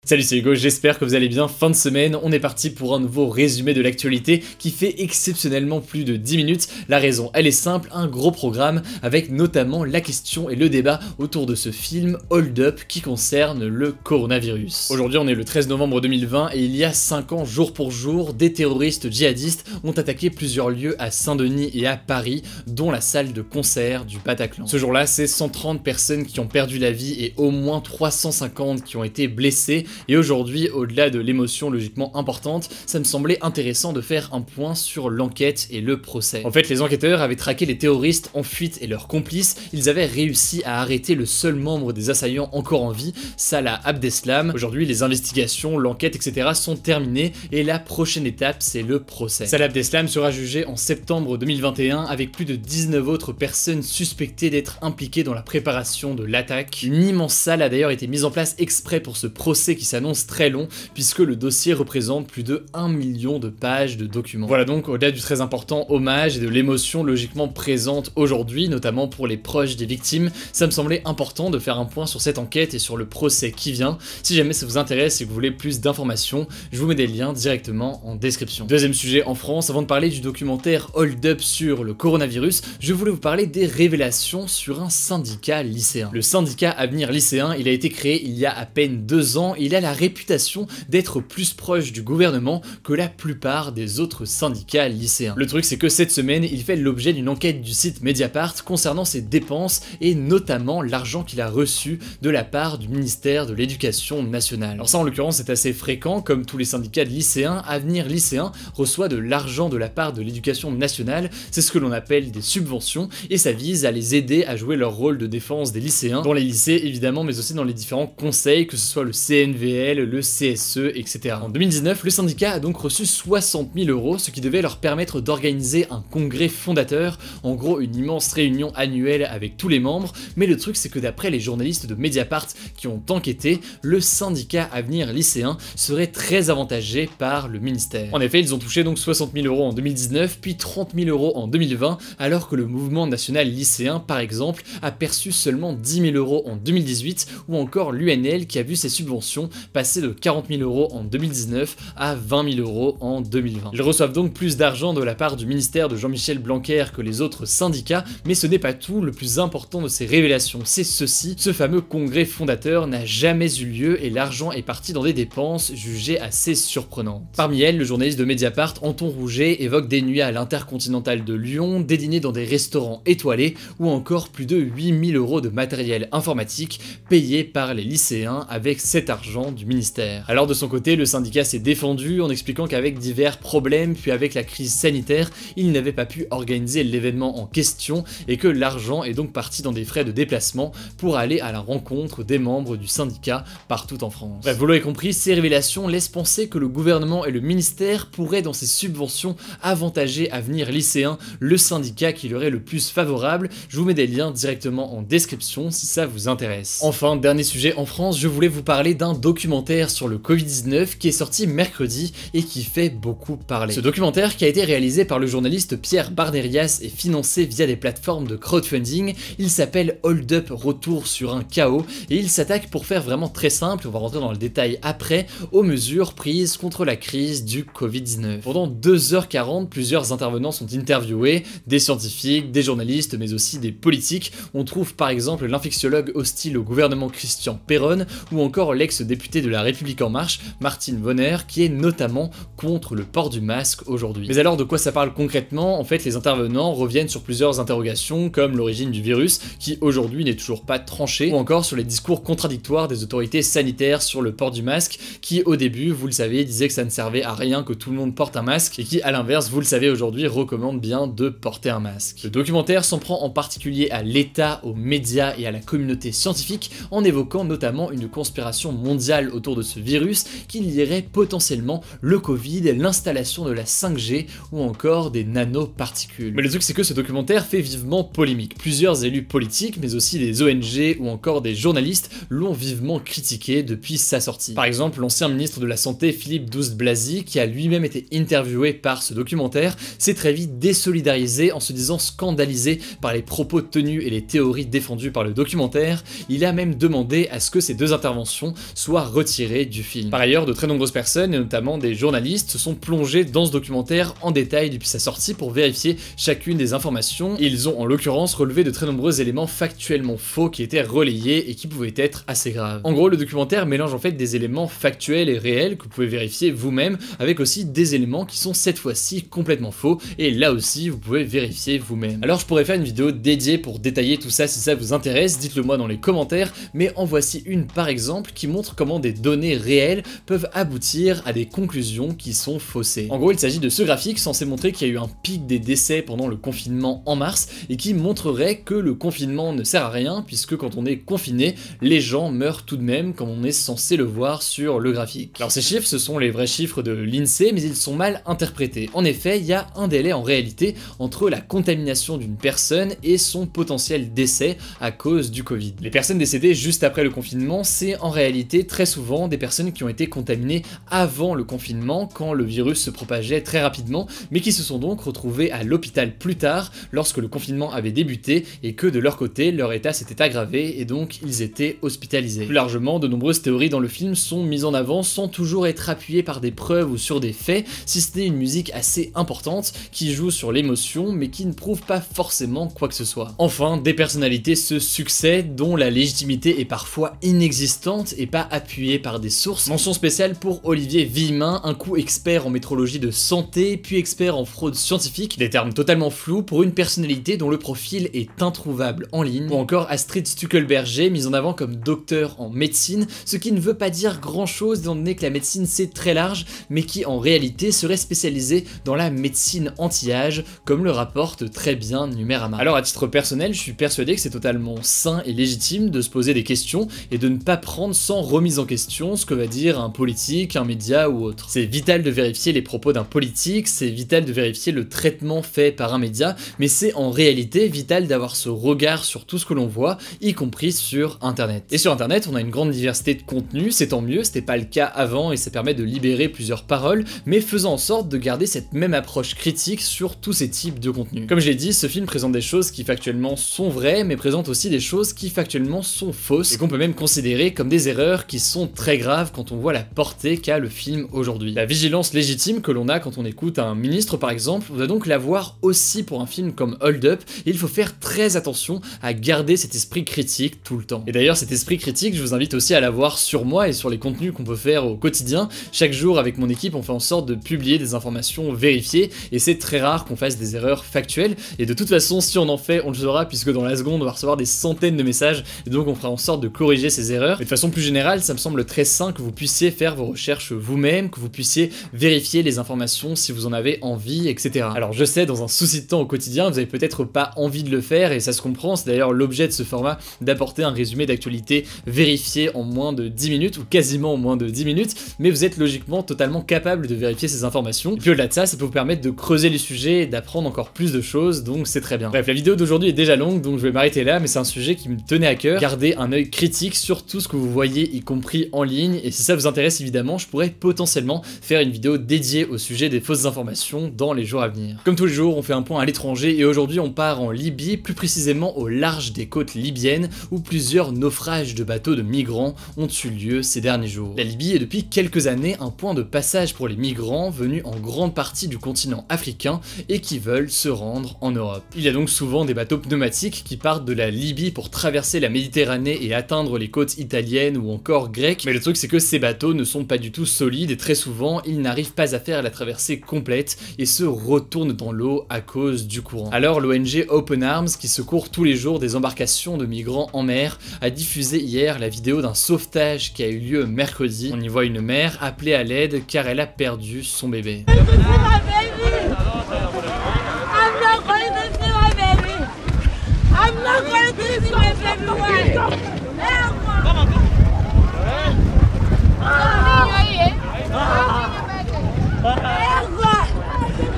Salut, c'est Hugo, j'espère que vous allez bien. Fin de semaine, on est parti pour un nouveau résumé de l'actualité qui fait exceptionnellement plus de 10 minutes. La raison, elle est simple, un gros programme avec notamment la question et le débat autour de ce film Hold Up qui concerne le coronavirus. Aujourd'hui, on est le 13 novembre 2020 et il y a 5 ans, jour pour jour, des terroristes djihadistes ont attaqué plusieurs lieux à Saint-Denis et à Paris, dont la salle de concert du Bataclan. Ce jour-là, c'est 130 personnes qui ont perdu la vie et au moins 350 qui ont été blessées. Et aujourd'hui, au-delà de l'émotion logiquement importante, ça me semblait intéressant de faire un point sur l'enquête et le procès. En fait, les enquêteurs avaient traqué les terroristes en fuite et leurs complices. Ils avaient réussi à arrêter le seul membre des assaillants encore en vie, Salah Abdeslam. Aujourd'hui, les investigations, l'enquête, etc. sont terminées et la prochaine étape, c'est le procès. Salah Abdeslam sera jugé en septembre 2021 avec plus de 19 autres personnes suspectées d'être impliquées dans la préparation de l'attaque. Une immense salle a d'ailleurs été mise en place exprès pour ce procès qui s'annonce très long puisque le dossier représente plus de 1 million de pages de documents. Voilà donc au-delà du très important hommage et de l'émotion logiquement présente aujourd'hui, notamment pour les proches des victimes, ça me semblait important de faire un point sur cette enquête et sur le procès qui vient. Si jamais ça vous intéresse et que vous voulez plus d'informations, je vous mets des liens directement en description. Deuxième sujet en France, avant de parler du documentaire Hold Up sur le coronavirus, je voulais vous parler des révélations sur un syndicat lycéen. Le syndicat Avenir Lycéen, il a été créé il y a à peine 2 ans, il a la réputation d'être plus proche du gouvernement que la plupart des autres syndicats lycéens. Le truc c'est que cette semaine, il fait l'objet d'une enquête du site Mediapart concernant ses dépenses et notamment l'argent qu'il a reçu de la part du ministère de l'Éducation nationale. Alors ça en l'occurrence c'est assez fréquent, comme tous les syndicats de lycéens, Avenir Lycéen reçoit de l'argent de la part de l'Éducation nationale, c'est ce que l'on appelle des subventions et ça vise à les aider à jouer leur rôle de défense des lycéens, dans les lycées évidemment mais aussi dans les différents conseils, que ce soit le CNVL, le CSE, etc. En 2019, le syndicat a donc reçu 60 000 €, ce qui devait leur permettre d'organiser un congrès fondateur, en gros une immense réunion annuelle avec tous les membres, mais le truc c'est que d'après les journalistes de Mediapart qui ont enquêté, le syndicat Avenir Lycéen serait très avantagé par le ministère. En effet, ils ont touché donc 60 000 € en 2019, puis 30 000 € en 2020, alors que le mouvement national lycéen, par exemple, a perçu seulement 10 000 € en 2018, ou encore l'UNL qui a vu ses subventions passer de 40 000 € en 2019 à 20 000 € en 2020. Ils reçoivent donc plus d'argent de la part du ministère de Jean-Michel Blanquer que les autres syndicats, mais ce n'est pas tout. Le plus important de ces révélations, c'est ceci: ce fameux congrès fondateur n'a jamais eu lieu et l'argent est parti dans des dépenses jugées assez surprenantes. Parmi elles, le journaliste de Mediapart, Anton Rouget, évoque des nuits à l'Intercontinental de Lyon, des dîners dans des restaurants étoilés ou encore plus de 8 000 € de matériel informatique payé par les lycéens avec cet argent du ministère. Alors de son côté, le syndicat s'est défendu en expliquant qu'avec divers problèmes puis avec la crise sanitaire, il n'avait pas pu organiser l'événement en question et que l'argent est donc parti dans des frais de déplacement pour aller à la rencontre des membres du syndicat partout en France. Bref, vous l'aurez compris, ces révélations laissent penser que le gouvernement et le ministère pourraient dans ces subventions avantager Avenir Lycéen, le syndicat qui leur est le plus favorable. Je vous mets des liens directement en description si ça vous intéresse. Enfin, dernier sujet en France, je voulais vous parler d'un documentaire sur le Covid-19 qui est sorti mercredi et qui fait beaucoup parler. Ce documentaire, qui a été réalisé par le journaliste Pierre Barnerias et financé via des plateformes de crowdfunding, il s'appelle Hold Up, retour sur un chaos, et il s'attaque, pour faire vraiment très simple, on va rentrer dans le détail après, aux mesures prises contre la crise du Covid-19. Pendant 2h40, plusieurs intervenants sont interviewés, des scientifiques, des journalistes, mais aussi des politiques. On trouve par exemple l'infectiologue hostile au gouvernement Christian Péronne, ou encore l'ex-député de La République En Marche, Martine Vonner, qui est notamment contre le port du masque aujourd'hui. Mais alors de quoi ça parle concrètement? En fait, les intervenants reviennent sur plusieurs interrogations, comme l'origine du virus, qui aujourd'hui n'est toujours pas tranchée, ou encore sur les discours contradictoires des autorités sanitaires sur le port du masque, qui au début, vous le savez, disaient que ça ne servait à rien que tout le monde porte un masque, et qui à l'inverse, vous le savez aujourd'hui, recommandent bien de porter un masque. Le documentaire s'en prend en particulier à l'État, aux médias et à la communauté scientifique, en évoquant notamment une conspiration mondiale autour de ce virus qui lierait potentiellement le Covid, l'installation de la 5G ou encore des nanoparticules. Mais le truc c'est que ce documentaire fait vivement polémique. Plusieurs élus politiques, mais aussi des ONG ou encore des journalistes l'ont vivement critiqué depuis sa sortie. Par exemple, l'ancien ministre de la Santé Philippe Douste-Blazy, qui a lui-même été interviewé par ce documentaire, s'est très vite désolidarisé en se disant scandalisé par les propos tenus et les théories défendues par le documentaire. Il a même demandé à ce que ces deux interventions soient soit retiré du film. Par ailleurs, de très nombreuses personnes, et notamment des journalistes, se sont plongés dans ce documentaire en détail depuis sa sortie pour vérifier chacune des informations, et ils ont en l'occurrence relevé de très nombreux éléments factuellement faux qui étaient relayés et qui pouvaient être assez graves. En gros, le documentaire mélange en fait des éléments factuels et réels que vous pouvez vérifier vous-même, avec aussi des éléments qui sont cette fois-ci complètement faux, et là aussi vous pouvez vérifier vous-même. Alors je pourrais faire une vidéo dédiée pour détailler tout ça si ça vous intéresse, dites-le moi dans les commentaires, mais en voici une par exemple qui montre comment des données réelles peuvent aboutir à des conclusions qui sont faussées. En gros, il s'agit de ce graphique censé montrer qu'il y a eu un pic des décès pendant le confinement en mars, et qui montrerait que le confinement ne sert à rien, puisque quand on est confiné, les gens meurent tout de même comme on est censé le voir sur le graphique. Alors ces chiffres, ce sont les vrais chiffres de l'INSEE, mais ils sont mal interprétés. En effet, il y a un délai en réalité entre la contamination d'une personne et son potentiel décès à cause du Covid. Les personnes décédées juste après le confinement, c'est en réalité très souvent des personnes qui ont été contaminées avant le confinement, quand le virus se propageait très rapidement, mais qui se sont donc retrouvées à l'hôpital plus tard, lorsque le confinement avait débuté, et que de leur côté, leur état s'était aggravé, et donc ils étaient hospitalisés. Plus largement, de nombreuses théories dans le film sont mises en avant sans toujours être appuyées par des preuves ou sur des faits, si ce n'est une musique assez importante qui joue sur l'émotion, mais qui ne prouve pas forcément quoi que ce soit. Enfin, des personnalités se succèdent dont la légitimité est parfois inexistante et pas appuyée par des sources. Mention spéciale pour Olivier Villemin, un coup expert en métrologie de santé, puis expert en fraude scientifique, des termes totalement flous pour une personnalité dont le profil est introuvable en ligne, ou encore Astrid Stuckelberger, mise en avant comme docteur en médecine, ce qui ne veut pas dire grand chose étant donné que la médecine c'est très large, mais qui en réalité serait spécialisée dans la médecine anti-âge, comme le rapporte très bien Numérama. Alors à titre personnel, je suis persuadé que c'est totalement sain et légitime de se poser des questions et de ne pas prendre sans remise en question ce que va dire un politique, un média ou autre. C'est vital de vérifier les propos d'un politique, c'est vital de vérifier le traitement fait par un média, mais c'est en réalité vital d'avoir ce regard sur tout ce que l'on voit, y compris sur internet. Et sur internet, on a une grande diversité de contenus, c'est tant mieux, c'était pas le cas avant et ça permet de libérer plusieurs paroles, mais faisant en sorte de garder cette même approche critique sur tous ces types de contenus. Comme je l'ai dit, ce film présente des choses qui factuellement sont vraies, mais présente aussi des choses qui factuellement sont fausses, et qu'on peut même considérer comme des erreurs qui sont très graves quand on voit la portée qu'a le film aujourd'hui. La vigilance légitime que l'on a quand on écoute un ministre par exemple, on doit donc l'avoir aussi pour un film comme Hold Up, et il faut faire très attention à garder cet esprit critique tout le temps. Et d'ailleurs cet esprit critique, je vous invite aussi à l'avoir sur moi et sur les contenus qu'on peut faire au quotidien. Chaque jour avec mon équipe on fait en sorte de publier des informations vérifiées, et c'est très rare qu'on fasse des erreurs factuelles, et de toute façon si on en fait on le saura, puisque dans la seconde on va recevoir des centaines de messages, et donc on fera en sorte de corriger ces erreurs. Mais de façon plus générale, ça me semble très sain que vous puissiez faire vos recherches vous-même, que vous puissiez vérifier les informations si vous en avez envie, etc. Alors je sais, dans un souci de temps au quotidien, vous avez peut-être pas envie de le faire, et ça se comprend, c'est d'ailleurs l'objet de ce format, d'apporter un résumé d'actualité vérifié en moins de 10 minutes, ou quasiment en moins de 10 minutes, mais vous êtes logiquement totalement capable de vérifier ces informations, et puis au-delà de ça, ça peut vous permettre de creuser les sujets et d'apprendre encore plus de choses, donc c'est très bien. Bref, la vidéo d'aujourd'hui est déjà longue, donc je vais m'arrêter là, mais c'est un sujet qui me tenait à cœur, garder un œil critique sur tout ce que vous voyez, y compris en ligne, et si ça vous intéresse évidemment, je pourrais potentiellement faire une vidéo dédiée au sujet des fausses informations dans les jours à venir. Comme tous les jours, on fait un point à l'étranger, et aujourd'hui on part en Libye, plus précisément au large des côtes libyennes, où plusieurs naufrages de bateaux de migrants ont eu lieu ces derniers jours. La Libye est depuis quelques années un point de passage pour les migrants venus en grande partie du continent africain et qui veulent se rendre en Europe. Il y a donc souvent des bateaux pneumatiques qui partent de la Libye pour traverser la Méditerranée et atteindre les côtes italiennes ou encore grecques, mais le truc c'est que ces bateaux ne sont pas du tout solides et très souvent ils n'arrivent pas à faire la traversée complète et se retournent dans l'eau à cause du courant. Alors l'ONG Open Arms, qui secourt tous les jours des embarcations de migrants en mer, a diffusé hier la vidéo d'un sauvetage qui a eu lieu mercredi. On y voit une mère appeler à l'aide car elle a perdu son bébé.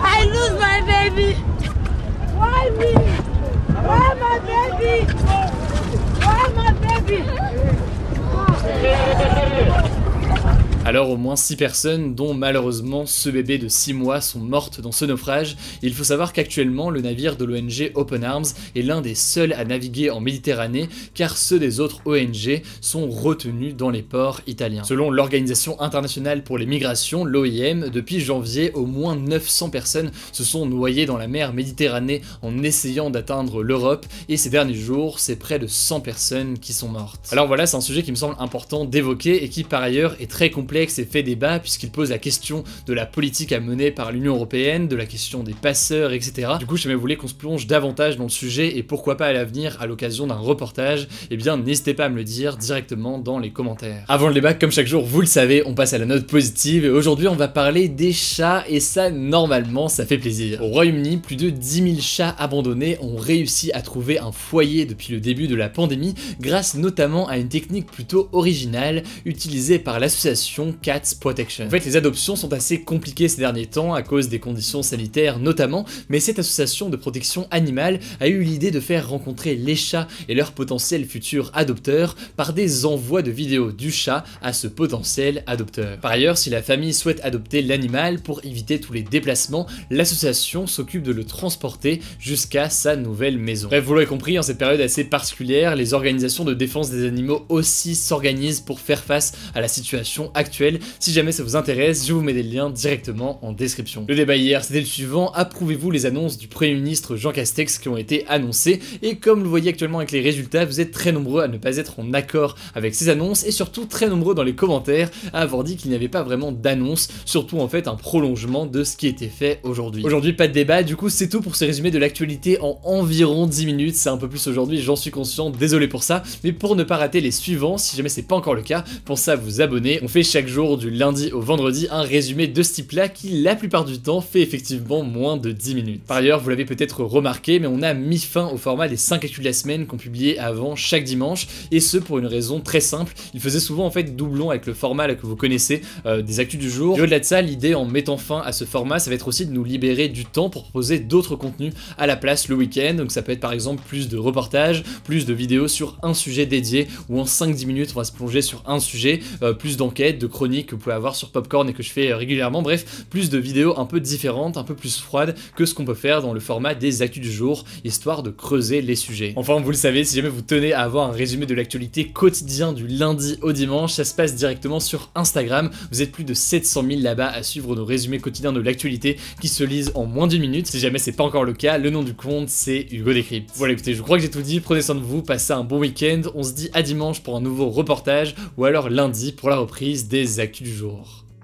I lose my baby. Why me? Why my baby? Why my baby? Alors au moins 6 personnes, dont malheureusement ce bébé de 6 mois, sont mortes dans ce naufrage. Et il faut savoir qu'actuellement le navire de l'ONG Open Arms est l'un des seuls à naviguer en Méditerranée, car ceux des autres ONG sont retenus dans les ports italiens. Selon l'Organisation internationale pour les migrations, l'OIM, depuis janvier, au moins 900 personnes se sont noyées dans la mer Méditerranée en essayant d'atteindre l'Europe, et ces derniers jours, c'est près de 100 personnes qui sont mortes. Alors voilà, c'est un sujet qui me semble important d'évoquer et qui par ailleurs est très complexe et fait débat puisqu'il pose la question de la politique à mener par l'Union Européenne, de la question des passeurs, etc. Du coup, si jamais vous voulez qu'on se plonge davantage dans le sujet et pourquoi pas à l'avenir à l'occasion d'un reportage, eh bien n'hésitez pas à me le dire directement dans les commentaires. Avant le débat, comme chaque jour, vous le savez, on passe à la note positive et aujourd'hui on va parler des chats et ça, normalement, ça fait plaisir. Au Royaume-Uni, plus de 10 000 chats abandonnés ont réussi à trouver un foyer depuis le début de la pandémie grâce notamment à une technique plutôt originale utilisée par l'association Cats Protection. En fait, les adoptions sont assez compliquées ces derniers temps à cause des conditions sanitaires notamment, mais cette association de protection animale a eu l'idée de faire rencontrer les chats et leurs potentiels futurs adopteurs par des envois de vidéos du chat à ce potentiel adopteur. Par ailleurs, si la famille souhaite adopter l'animal pour éviter tous les déplacements, l'association s'occupe de le transporter jusqu'à sa nouvelle maison. Bref, vous l'aurez compris, en cette période assez particulière, les organisations de défense des animaux aussi s'organisent pour faire face à la situation actuelle. Si jamais ça vous intéresse, je vous mets des liens directement en description. Le débat hier, c'était le suivant: approuvez-vous les annonces du Premier ministre Jean Castex qui ont été annoncées? Et comme vous le voyez actuellement avec les résultats, vous êtes très nombreux à ne pas être en accord avec ces annonces et surtout très nombreux dans les commentaires à avoir dit qu'il n'y avait pas vraiment d'annonce, surtout en fait un prolongement de ce qui était fait aujourd'hui. Aujourd'hui, pas de débat, du coup c'est tout pour ce résumé de l'actualité en environ 10 minutes, c'est un peu plus aujourd'hui, j'en suis conscient, désolé pour ça, mais pour ne pas rater les suivants, si jamais c'est pas encore le cas, pensez à vous abonner. On fait chaque jour du lundi au vendredi un résumé de ce type là qui la plupart du temps fait effectivement moins de 10 minutes. Par ailleurs, vous l'avez peut-être remarqué, mais on a mis fin au format des 5 actus de la semaine qu'on publiait avant chaque dimanche, et ce pour une raison très simple, il faisait souvent en fait doublon avec le format là que vous connaissez des actus du jour. Et au-delà de ça, l'idée en mettant fin à ce format, ça va être aussi de nous libérer du temps pour proposer d'autres contenus à la place le week-end. Donc ça peut être par exemple plus de reportages, plus de vidéos sur un sujet dédié, ou en 5-10 minutes on va se plonger sur un sujet, plus d'enquêtes, de chroniques que vous pouvez avoir sur Popcorn et que je fais régulièrement. Bref, plus de vidéos un peu différentes, un peu plus froides que ce qu'on peut faire dans le format des actus du jour, histoire de creuser les sujets. Enfin, vous le savez, si jamais vous tenez à avoir un résumé de l'actualité quotidien du lundi au dimanche, ça se passe directement sur Instagram. Vous êtes plus de 700 000 là-bas à suivre nos résumés quotidiens de l'actualité qui se lisent en moins d'une minute. Si jamais c'est pas encore le cas, le nom du compte c'est Hugo Décrypte. Voilà, écoutez, je crois que j'ai tout dit, prenez soin de vous, passez un bon week-end, on se dit à dimanche pour un nouveau reportage ou alors lundi pour la reprise des actus du jour.